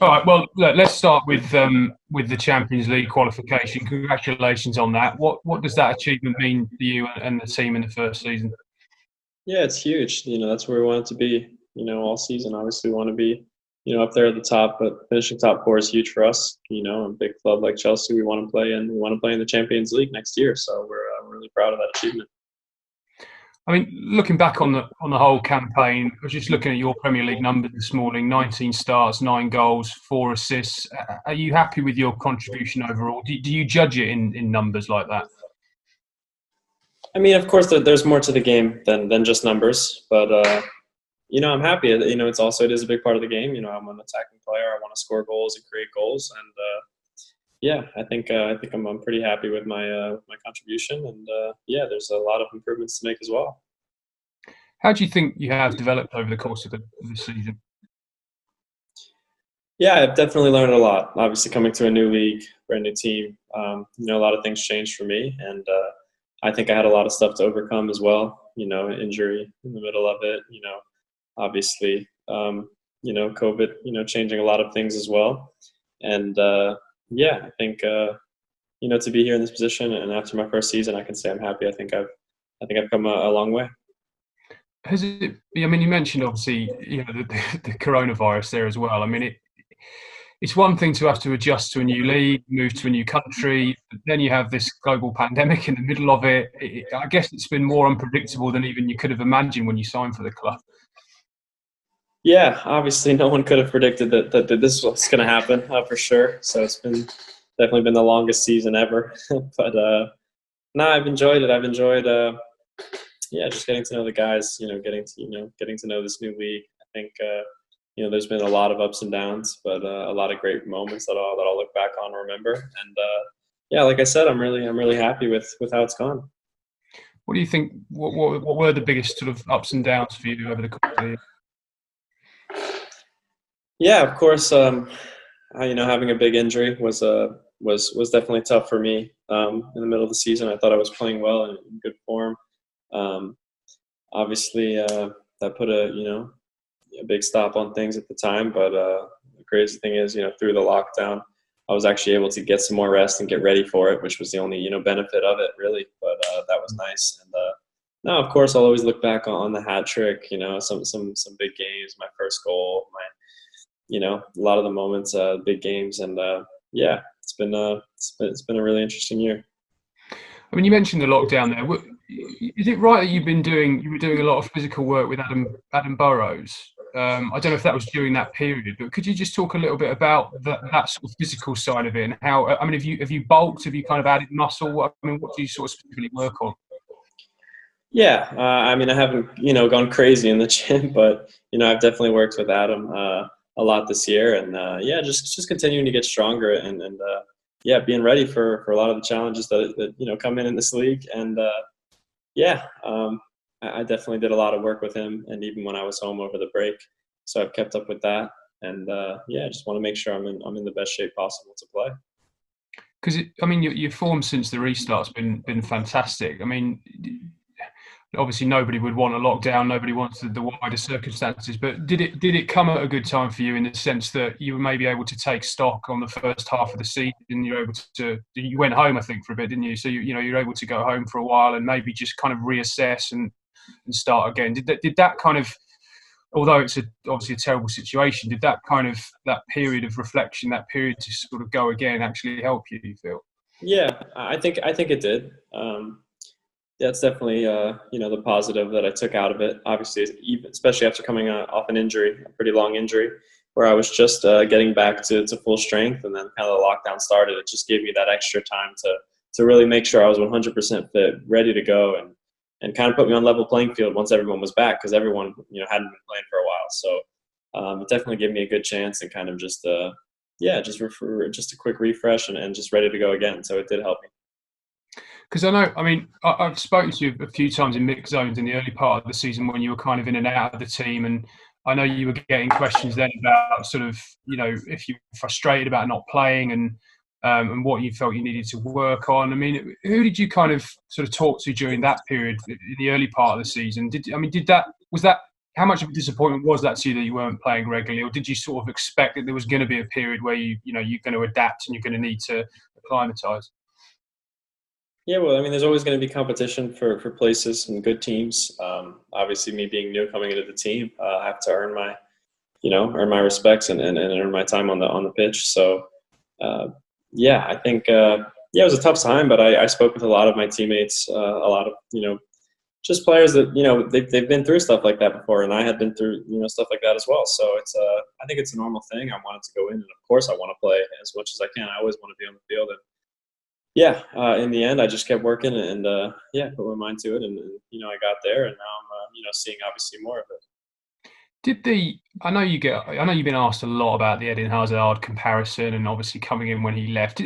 All right. Well, look, let's start with the Champions League qualification. Congratulations on that. What does that achievement mean to you and the team in the first season? Yeah, it's huge. That's where we want it to be. All season. Obviously, we want to be, up there at the top. But finishing top four is huge for us. A big club like Chelsea, we want to play in. We want to play in the Champions League next year. So we're really proud of that achievement. I mean, looking back on the whole campaign, I was just looking at your Premier League numbers this morning: 19 starts, 9 goals, 4 assists. Are you happy with your contribution overall? Do you judge it in numbers like that? I mean, of course, there's more to the game than just numbers. But I'm happy. It is a big part of the game. I'm an attacking player. I want to score goals and create goals. And yeah, I'm pretty happy with my contribution. And yeah, there's a lot of improvements to make as well. How do you think you have developed over the course of the season? Yeah, I've definitely learned a lot. Obviously, coming to a new league, brand new team, a lot of things changed for me, and I think I had a lot of stuff to overcome as well. Injury in the middle of it. Obviously, COVID. Changing a lot of things as well, and yeah, I think to be here in this position and after my first season, I can say I'm happy. I think I've come a long way. Has it? I mean, you mentioned obviously the coronavirus there as well. I mean, it's one thing to have to adjust to a new league, move to a new country, but then you have this global pandemic in the middle of it. I guess it's been more unpredictable than even you could have imagined when you signed for the club. Yeah, obviously, no one could have predicted that this was going to happen for sure. So it's definitely been the longest season ever. But no, I've enjoyed it. I've enjoyed just getting to know the guys. Getting to know this new league. I think there's been a lot of ups and downs, but a lot of great moments that I'll look back on and remember. And yeah, like I said, I'm really happy with how it's gone. What do you think? What were the biggest sort of ups and downs for you over the course of the year? Yeah, of course. Having a big injury was definitely tough for me. In the middle of the season, I thought I was playing well and in good form. Obviously, that put a big stop on things at the time. But the crazy thing is, through the lockdown, I was actually able to get some more rest and get ready for it, which was the only benefit of it, really. But that was nice. And now, of course, I'll always look back on the hat trick. Some big games, my first goal, a lot of the moments, big games, and yeah, it's been a really interesting year. I mean, you mentioned the lockdown there. Is it right that you were doing a lot of physical work with Adam Burrows? I don't know if that was during that period, but could you just talk a little bit about that sort of physical side of it and how? I mean, have you bulked? Have you kind of added muscle? I mean, what do you sort of specifically work on? Yeah, I mean, I haven't gone crazy in the gym, but I've definitely worked with Adam a lot this year, and yeah, just continuing to get stronger and yeah, being ready for a lot of the challenges that come in this league, and yeah, I definitely did a lot of work with him, and even when I was home over the break, so I've kept up with that, and yeah, I just want to make sure I'm in the best shape possible to play. Because I mean, your form since the restart's been fantastic. I mean, obviously nobody would want a lockdown. Nobody wants the wider circumstances. But did it come at a good time for you in the sense that you were maybe able to take stock on the first half of the season? You're able to. You went home, I think, for a bit, didn't you? So you're able to go home for a while and maybe just kind of reassess and start again. Did that kind of, although it's obviously a terrible situation, did that period of reflection, that period to sort of go again, actually help you? Do you feel? Yeah, I think it did. That's definitely the positive that I took out of it. Obviously, especially after coming off an injury, a pretty long injury, where I was just getting back to full strength, and then kind of the lockdown started. It just gave me that extra time to really make sure I was 100% fit, ready to go, and kind of put me on level playing field once everyone was back, because everyone hadn't been playing for a while. So it definitely gave me a good chance and kind of just a quick refresh and just ready to go again. So it did help me. Because I've spoken to you a few times in mixed zones in the early part of the season when you were kind of in and out of the team, and I know you were getting questions then about sort of, if you were frustrated about not playing and what you felt you needed to work on. I mean, who did you kind of sort of talk to during that period in the early part of the season? Was that how much of a disappointment was that to you that you weren't playing regularly, or did you sort of expect that there was going to be a period where you're going to adapt and you're going to need to acclimatise? Yeah, well, I mean, there's always going to be competition for places and good teams. Obviously, me being new coming into the team, I have to earn my respects and earn my time on the pitch. So, yeah, I think it was a tough time, but I spoke with a lot of my teammates, a lot of just players that they've been through stuff like that before, and I had been through stuff like that as well. So it's I think it's a normal thing. I wanted to go in, and of course, I want to play as much as I can. I always want to be on the field, and yeah, in the end, I just kept working and put my mind to it, and I got there, and now I'm seeing obviously more of it. I know you've been asked a lot about the Eden Hazard comparison, and obviously coming in when he left.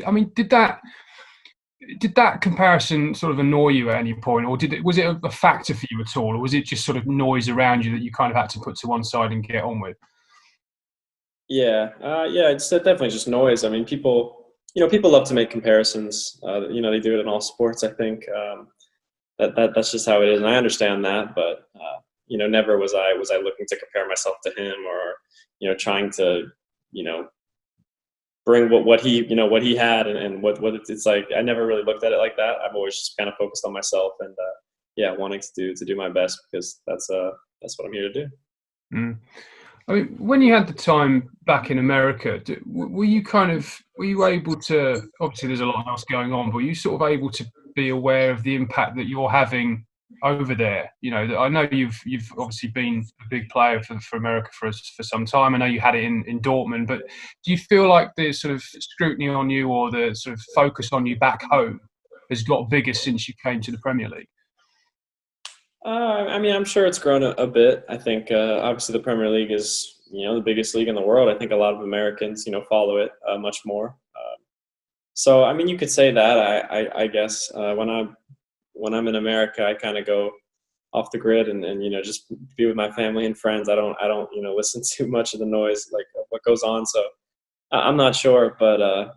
Did that comparison sort of annoy you at any point, or was it a factor for you at all, or was it just sort of noise around you that you kind of had to put to one side and get on with? Yeah, it's definitely just noise. I mean, people love to make comparisons. They do it in all sports. I think that's just how it is, and I understand that. But never was I looking to compare myself to him, or trying to bring what he had and what it's like. I never really looked at it like that. I've always just kind of focused on myself and wanting to do my best, because that's what I'm here to do. Mm. I mean, when you had the time back in America, were you able to? Obviously, there's a lot else going on, but were you sort of able to be aware of the impact that you're having over there? I know you've obviously been a big player for America for some time. I know you had it in Dortmund, but do you feel like the sort of scrutiny on you, or the sort of focus on you back home, has got bigger since you came to the Premier League? I mean, I'm sure it's grown a bit. I think obviously the Premier League is the biggest league in the world. I think a lot of Americans follow it much more. So I mean, you could say that. I guess when I'm in America, I kind of go off the grid and just be with my family and friends. I don't listen to much of the noise, like of what goes on. So I'm not sure, but I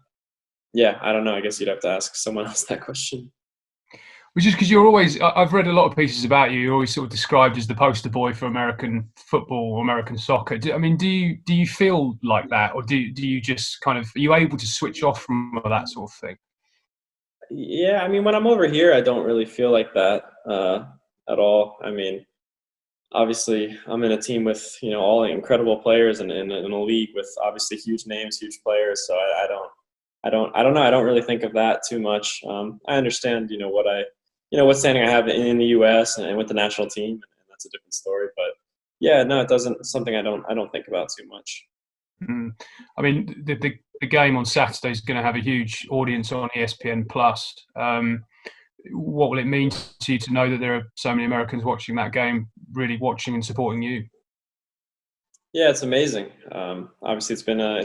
don't know. I guess you'd have to ask someone else that question. Which is because you're always, I've read a lot of pieces about you. You're always sort of described as the poster boy for American football or American soccer. Do you feel like that, or do you just kind of, are you able to switch off from that sort of thing? Yeah, I mean, when I'm over here, I don't really feel like that at all. I mean, obviously, I'm in a team with all the incredible players, and in a league with obviously huge names, huge players. So I don't know. I don't really think of that too much. I understand what standing I have in the U.S. and with the national team, and that's a different story. But yeah, no, it doesn't. Something I don't think about too much. Mm. I mean, the game on Saturday is going to have a huge audience on ESPN Plus. What will it mean to you to know that there are so many Americans watching that game, really watching and supporting you? Yeah, it's amazing. Obviously, it's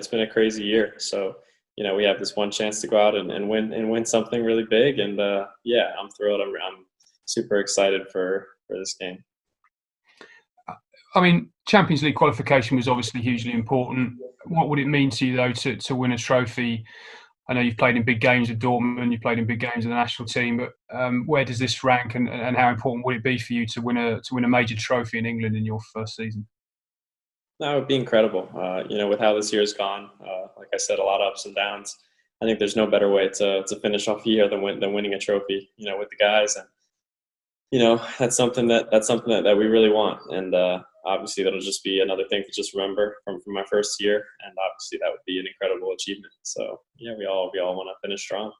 been a crazy year. So we have this one chance to go out and win something really big, and I'm thrilled. I'm super excited for this game. I mean, Champions League qualification was obviously hugely important. What would it mean to you, though, to win a trophy? I know you've played in big games with Dortmund, you've played in big games with the national team, but where does this rank, and how important would it be for you to win a major trophy in England in your first season? That would be incredible. With how this year's gone, like I said, a lot of ups and downs. I think there's no better way to finish off a year than winning a trophy, with the guys, and that's something that we really want. And obviously, that'll just be another thing to just remember from my first year, and obviously that would be an incredible achievement. So yeah, we all want to finish strong.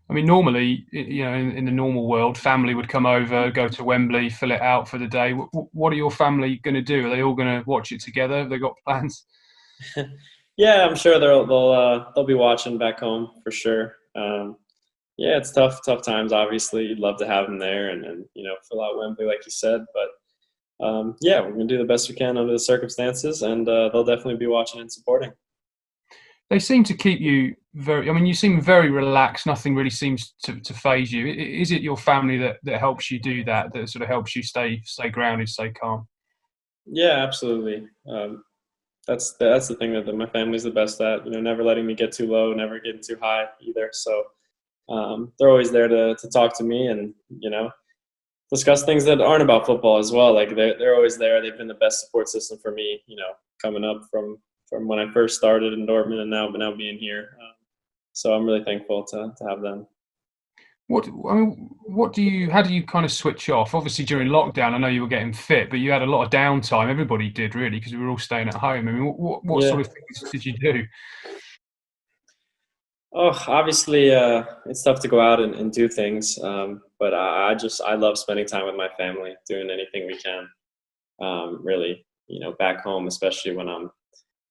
I mean, normally, in the normal world, family would come over, go to Wembley, fill it out for the day. What are your family going to do? Are they all going to watch it together? Have they got plans? Yeah, I'm sure they'll be watching back home for sure. Yeah, it's tough times. Obviously, you'd love to have them there and fill out Wembley like you said. But yeah, we're gonna do the best we can under the circumstances, and they'll definitely be watching and supporting. They seem to keep you you seem very relaxed. Nothing really seems to faze you. Is it your family that helps you do that sort of helps you stay grounded, stay calm? Yeah, absolutely. That's the thing that my family's the best at. Never letting me get too low, never getting too high either. So they're always there to talk to me, and discuss things that aren't about football as well. Like they're always there. They've been the best support system for me, coming up from when I first started in Dortmund and now being here. So I'm really thankful to have them. How do you kind of switch off? Obviously during lockdown, I know you were getting fit, but you had a lot of downtime. Everybody did really, because we were all staying at home. I mean, what Yeah. sort of things did you do? Oh, obviously, it's tough to go out and do things, but I love spending time with my family, doing anything we can. Really, back home, especially when I'm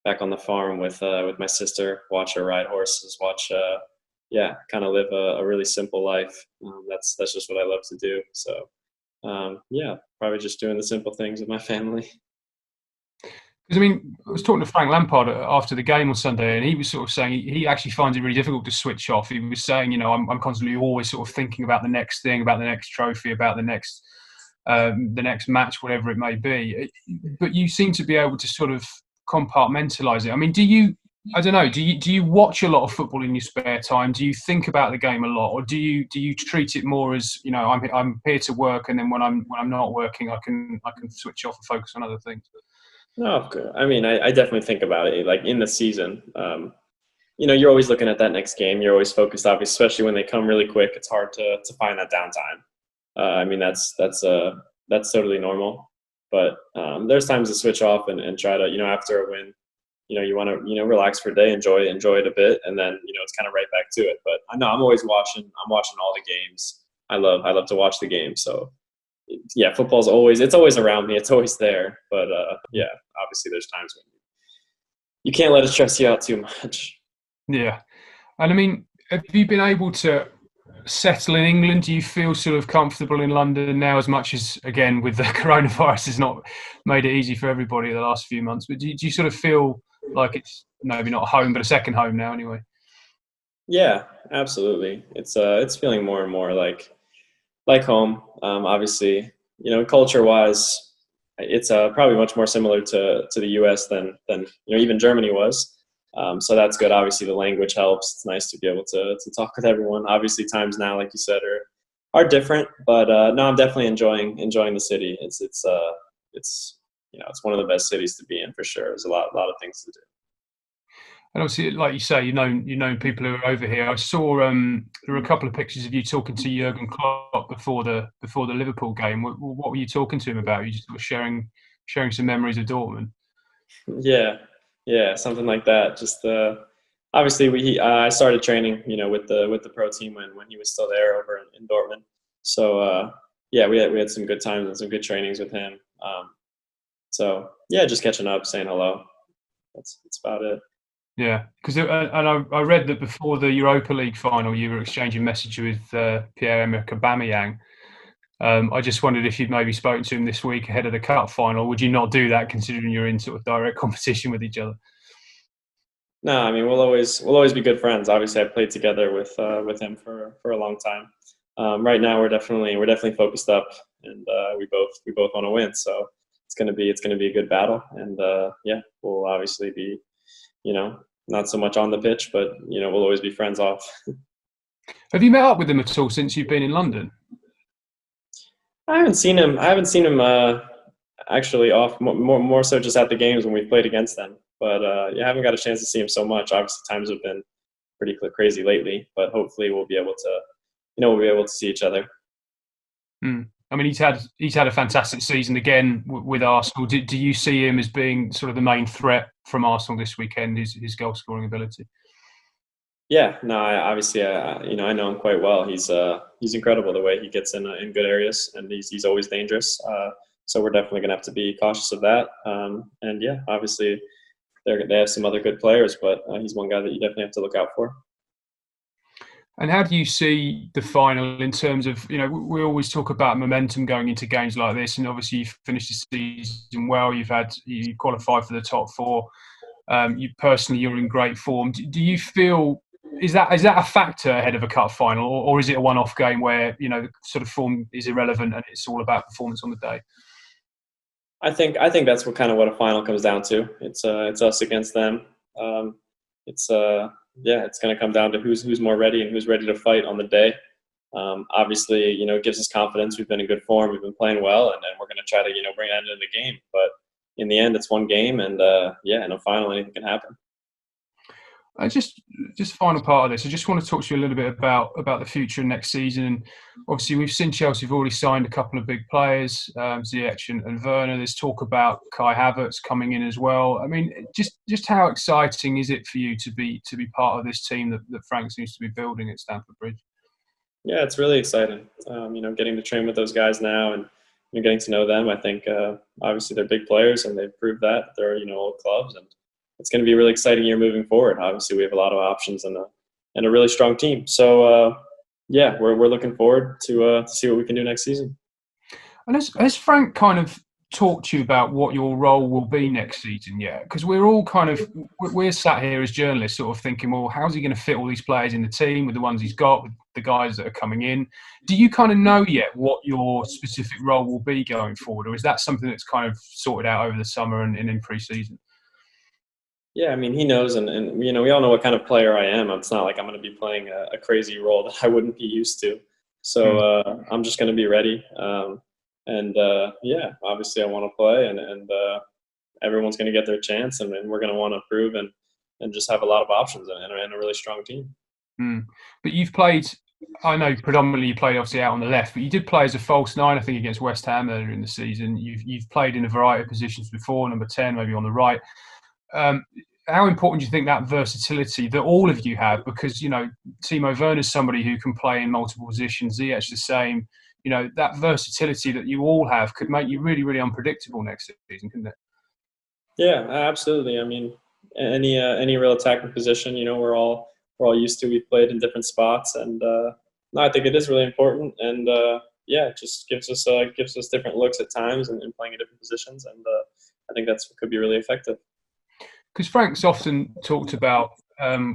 back on the farm with my sister, watch her ride horses, kind of live a really simple life. That's just what I love to do. So, probably just doing the simple things with my family. Because I mean, I was talking to Frank Lampard after the game on Sunday, and he was sort of saying he actually finds it really difficult to switch off. He was saying, I'm constantly always sort of thinking about the next thing, about the next trophy, about the next match, whatever it may be. But you seem to be able to sort of compartmentalize it. I mean, I don't know. Do you watch a lot of football in your spare time? Do you think about the game a lot, or do you treat it more as I'm here to work, and then when I'm not working, I can switch off and focus on other things? No, I mean, I definitely think about it. Like in the season, you're always looking at that next game. You're always focused, obviously, especially when they come really quick. It's hard to find that downtime. I mean, that's totally normal. But there's times to switch off and try to, after a win, you want to, relax for a day, enjoy it a bit, and then, it's kind of right back to it. But I know I'm always watching. I'm watching all the games. I love to watch the game. So yeah, football's it's always around me. It's always there. But obviously there's times when you can't let it stress you out too much. Yeah. And I mean, have you been able to settle in England? Do you feel sort of comfortable in London now, as much as, again, with the coronavirus has not made it easy for everybody the last few months? But do you sort of feel like it's maybe not home, but a second home now anyway? Yeah, absolutely. It's feeling more and more like home. Obviously, culture-wise, it's probably much more similar to the U.S. than even Germany was. So that's good. Obviously, the language helps. It's nice to be able to talk with everyone. Obviously, times now, like you said, are different. But no, I'm definitely enjoying the city. It's one of the best cities to be in for sure. There's a lot of things to do. And obviously, like you say, you know people who are over here. I saw there were a couple of pictures of you talking to Jurgen Klopp before the Liverpool game. What were you talking to him about? You just sort of sharing some memories of Dortmund. Yeah, something like that. Just obviously I started training, with the pro team when he was still there over in Dortmund. So we had some good times and some good trainings with him. So yeah, just catching up, saying hello. That's about it. Yeah, because I read that before the Europa League final, you were exchanging messages with Pierre-Emerick Aubameyang. I just wondered if you'd maybe spoken to him this week ahead of the cup final. Would you not do that, considering you're in sort of direct competition with each other? No, I mean we'll always be good friends. Obviously, I played together with him for a long time. Right now, we're definitely focused up, and we both want to win. So it's gonna be a good battle, and we'll obviously be, not so much on the pitch, but we'll always be friends off. Have you met up with him at all since you've been in London? I haven't seen him. Actually off more so just at the games when we played against them. But I haven't got a chance to see him so much. Obviously, times have been pretty crazy lately. But hopefully, we'll be able to see each other. I mean, he's had a fantastic season again with Arsenal. Do you see him as being sort of the main threat from Arsenal this weekend? His goal scoring ability. Yeah, no, I know him quite well. He's incredible the way he gets in good areas, and he's always dangerous. So we're definitely going to have to be cautious of that. And yeah, obviously they have some other good players, but he's one guy that you definitely have to look out for. And how do you see the final in terms of, we always talk about momentum going into games like this, and obviously you've finished the season well, you qualified for the top four. You're in great form. Do you feel, is that a factor ahead of a cup final, or is it a one-off game where, sort of form is irrelevant and it's all about performance on the day? I think that's what a final comes down to. It's us against them. It's going to come down to who's more ready and who's ready to fight on the day. Obviously, it gives us confidence. We've been in good form. We've been playing well, and we're going to try to, bring that into the game. But in the end, it's one game, and in a final, anything can happen. Just final part of this. I just want to talk to you a little bit about the future next season. And obviously, we've seen Chelsea have already signed a couple of big players, Ziyech and Werner. There's talk about Kai Havertz coming in as well. I mean, just how exciting is it for you to be part of this team that Frank seems to be building at Stamford Bridge? Yeah, it's really exciting. Getting to train with those guys now and getting to know them. I think obviously they're big players and they've proved that. They're old clubs, and it's going to be a really exciting year moving forward. Obviously, we have a lot of options and a really strong team. So we're looking forward to see what we can do next season. And has Frank kind of talked to you about what your role will be next season yet? Because we're all we're sat here as journalists sort of thinking, well, how's he going to fit all these players in the team with the ones he's got, with the guys that are coming in? Do you kind of know yet what your specific role will be going forward? Or is that something that's kind of sorted out over the summer and in pre-season? Yeah, I mean, he knows, and we all know what kind of player I am. It's not like I'm going to be playing a crazy role that I wouldn't be used to. So I'm just going to be ready. Obviously I want to play, and everyone's going to get their chance, and we're going to want to prove and just have a lot of options and a really strong team. But you've played, I know predominantly you played obviously out on the left, but you did play as a false nine, I think, against West Ham earlier in the season. You've played in a variety of positions before, number 10, maybe on the right. How important do you think that versatility that all of you have? Because, Timo Werner is somebody who can play in multiple positions, Ziyech the same. That versatility that you all have could make you really, really unpredictable next season, couldn't it? Yeah, absolutely. I mean, any real attacking position, we're all used to. We've played in different spots, and I think it is really important. And it just gives us different looks at times and playing in different positions, and I think that's what could be really effective. Because Frank's often talked about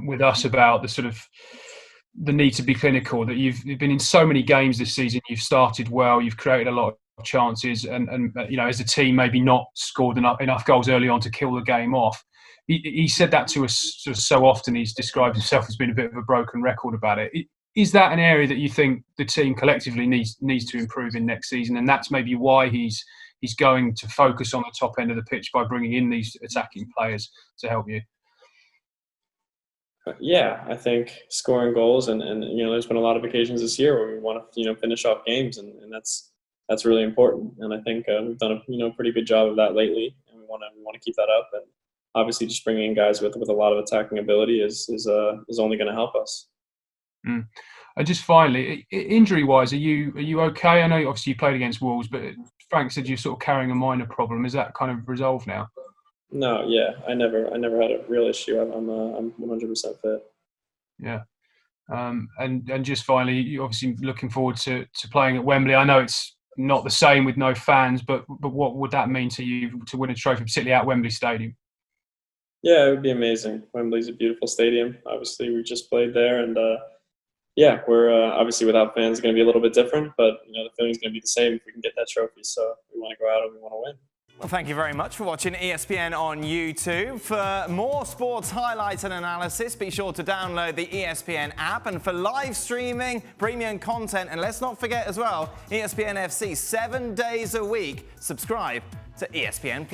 with us about the need to be clinical, that you've been in so many games this season, you've started well, you've created a lot of chances, and as a team maybe not scored enough goals early on to kill the game off. He said that to us so often. He's described himself as being a bit of a broken record about it. Is that an area that you think the team collectively needs to improve in next season, and that's maybe why he's going to focus on the top end of the pitch by bringing in these attacking players to help you? Yeah, I think scoring goals and there's been a lot of occasions this year where we want to finish off games, and that's really important. And I think we've done a pretty good job of that lately, and we want to keep that up. And obviously, just bringing in guys with a lot of attacking ability is only going to help us. And just finally, injury-wise, are you okay? I know obviously you played against Wolves, but Frank said you're sort of carrying a minor problem. Is that kind of resolved now? No, yeah, I never had a real issue. I'm 100% fit. Yeah, and just finally, you're obviously looking forward to playing at Wembley. I know it's not the same with no fans, but what would that mean to you to win a trophy, particularly at Wembley Stadium? Yeah, it would be amazing. Wembley's a beautiful stadium. Obviously, we just played there, and we're obviously without fans, it's going to be a little bit different, but the feeling's going to be the same if we can get that trophy. So we want to go out and we want to win. Well, thank you very much for watching ESPN on YouTube. For more sports highlights and analysis, be sure to download the ESPN app. And for live streaming, premium content, and let's not forget as well, ESPN FC 7 days a week. Subscribe to ESPN+.